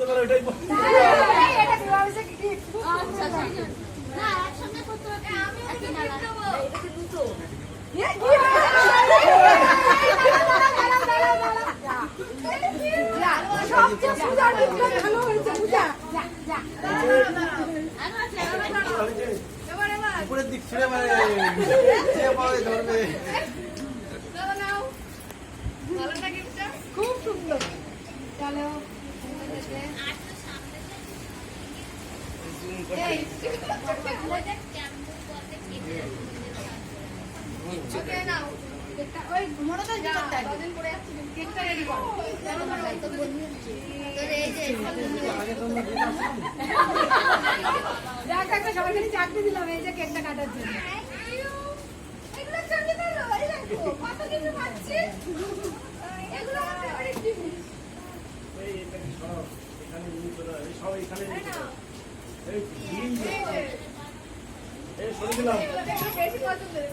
বুঝতে পারো এটাই এটা কিভাবে সে কি আচ্ছা না একসঙ্গে করতে হবে একই না এটা কি দুটো সবচেয়ে পূজার দিকটা ভালো হয়েছে পূজা যা যা উপরের দিক ছিঁড়ে মানে পাওয়া ধরবে খুব সুন্দর চলো ওই মোড়টা দিতে কদিন পরে যাচ্ছে কেকটা রেডি করো দেখ একটা সবাইকে চাকরি দিলাম এই যে কেকটা কাটার জন্য এগুলো চাকরি দিলো এই দেখো কত কিছু পাচ্ছি এগুলো আমার ফেভারিট জিনিস এই এটা কি সব এখানে নিয়ে চলে এই সব এখানে এই সরে দিলাম বেশি পছন্দের